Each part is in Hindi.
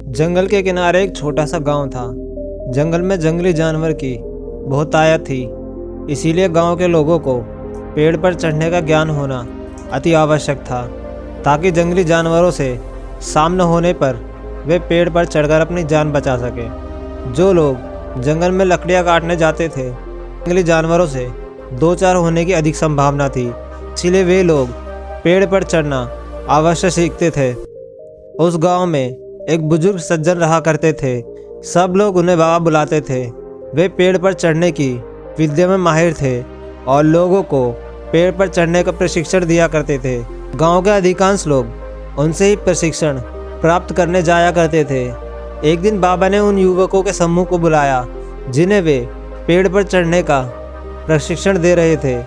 जंगल के किनारे एक छोटा सा गांव था। जंगल में जंगली जानवर की बहुत आयत थी, इसीलिए गांव के लोगों को पेड़ पर चढ़ने का ज्ञान होना अति आवश्यक था, ताकि जंगली जानवरों से सामना होने पर वे पेड़ पर चढ़कर अपनी जान बचा सकें। जो लोग जंगल में लकड़ियां काटने जाते थे, जंगली जानवरों से दो चार होने की अधिक संभावना थी, इसीलिए वे लोग पेड़ पर चढ़ना अवश्य सीखते थे। उस गांव में एक बुजुर्ग सज्जन रहा करते थे। सब लोग उन्हें बाबा बुलाते थे। वे पेड़ पर चढ़ने की विद्या में माहिर थे और लोगों को पेड़ पर चढ़ने का प्रशिक्षण दिया करते थे। गांव के अधिकांश लोग उनसे ही प्रशिक्षण प्राप्त करने जाया करते थे। एक दिन बाबा ने उन युवकों के समूह को बुलाया जिन्हें वे पेड़ पर चढ़ने का प्रशिक्षण दे रहे थे।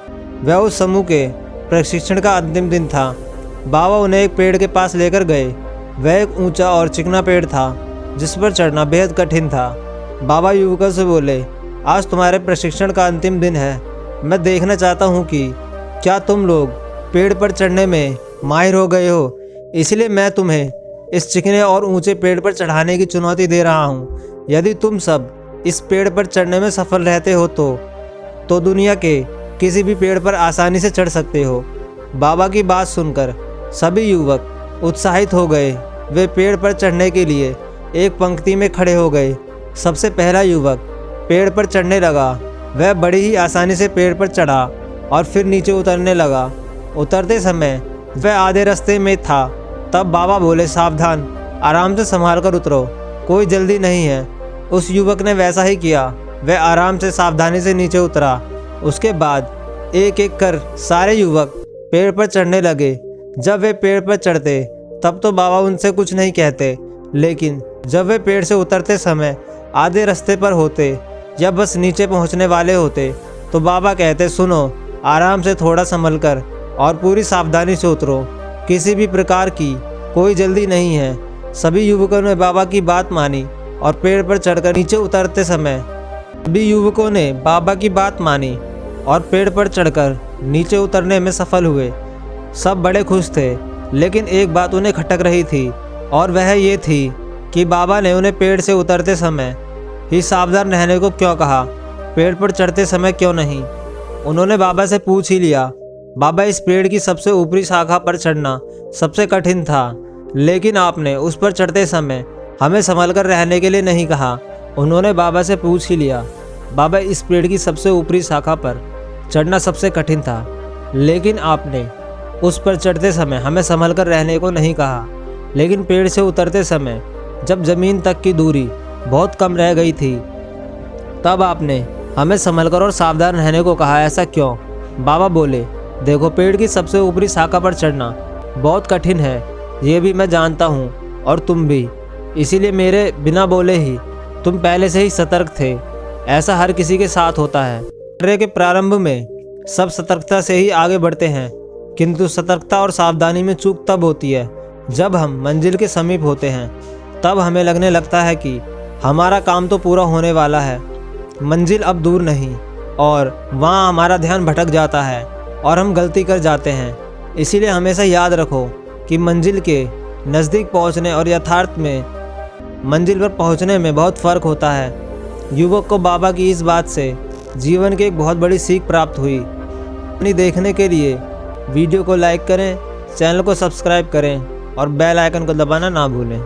वह उस समूह के प्रशिक्षण का अंतिम दिन था। बाबा उन्हें एक पेड़ के पास लेकर गए। वह एक ऊंचा और चिकना पेड़ था जिस पर चढ़ना बेहद कठिन था। बाबा युवकों से बोले, आज तुम्हारे प्रशिक्षण का अंतिम दिन है। मैं देखना चाहता हूँ कि क्या तुम लोग पेड़ पर चढ़ने में माहिर हो गए हो, इसलिए मैं तुम्हें इस चिकने और ऊंचे पेड़ पर चढ़ाने की चुनौती दे रहा हूँ। यदि तुम सब इस पेड़ पर चढ़ने में सफल रहते हो तो दुनिया के किसी भी पेड़ पर आसानी से चढ़ सकते हो। बाबा की बात सुनकर सभी युवक उत्साहित हो गए। वे पेड़ पर चढ़ने के लिए एक पंक्ति में खड़े हो गए। सबसे पहला युवक पेड़ पर चढ़ने लगा। वह बड़ी ही आसानी से पेड़ पर चढ़ा और फिर नीचे उतरने लगा। उतरते समय वह आधे रास्ते में था। तब बाबा बोले, सावधान, आराम से संभाल कर उतरो, कोई जल्दी नहीं है। उस युवक ने वैसा ही किया। वह आराम से सावधानी से नीचे उतरा। उसके बाद एक एक कर सारे युवक पेड़ पर चढ़ने लगे। जब वे पेड़ पर चढ़ते तब तो बाबा उनसे कुछ नहीं कहते, लेकिन जब वे पेड़ से उतरते समय आधे रास्ते पर होते या बस नीचे पहुंचने वाले होते तो बाबा कहते, सुनो, आराम से थोड़ा संभल कर और पूरी सावधानी से उतरो, किसी भी प्रकार की कोई जल्दी नहीं है। सभी युवकों ने बाबा की बात मानी और पेड़ पर चढ़कर नीचे उतरते समय सभी युवकों ने बाबा की बात मानी और पेड़ पर चढ़कर नीचे उतरने में सफल हुए। सब बड़े खुश थे, लेकिन एक बात उन्हें खटक रही थी और वह ये थी कि बाबा ने उन्हें पेड़ से उतरते समय ही सावधान रहने को क्यों कहा, पेड़ पर चढ़ते समय क्यों नहीं। उन्होंने बाबा से पूछ ही लिया, बाबा, इस पेड़ की सबसे ऊपरी शाखा पर चढ़ना सबसे कठिन था, लेकिन आपने उस पर चढ़ते समय हमें संभल कर रहने के लिए नहीं कहा। उन्होंने बाबा से पूछ ही लिया, बाबा, इस पेड़ की सबसे ऊपरी शाखा पर चढ़ना सबसे कठिन था, लेकिन आपने उस पर चढ़ते समय हमें संभल कर रहने को नहीं कहा। लेकिन पेड़ से उतरते समय जब ज़मीन तक की दूरी बहुत कम रह गई थी तब आपने हमें संभल कर और सावधान रहने को कहा, ऐसा क्यों? बाबा बोले, देखो, पेड़ की सबसे ऊपरी शाखा पर चढ़ना बहुत कठिन है, ये भी मैं जानता हूँ और तुम भी, इसीलिए मेरे बिना बोले ही तुम पहले से ही सतर्क थे। ऐसा हर किसी के साथ होता है। कार्य के प्रारंभ में सब सतर्कता से ही आगे बढ़ते हैं, किंतु सतर्कता और सावधानी में चूक तब होती है जब हम मंजिल के समीप होते हैं। तब हमें लगने लगता है कि हमारा काम तो पूरा होने वाला है, मंजिल अब दूर नहीं, और वहाँ हमारा ध्यान भटक जाता है और हम गलती कर जाते हैं। इसीलिए हमेशा याद रखो कि मंजिल के नज़दीक पहुँचने और यथार्थ में मंजिल पर पहुँचने में बहुत फ़र्क होता है। युवक को बाबा की इस बात से जीवन की एक बहुत बड़ी सीख प्राप्त हुई। अपनी देखने के लिए वीडियो को लाइक करें, चैनल को सब्सक्राइब करें और बेल आइकन को दबाना ना भूलें।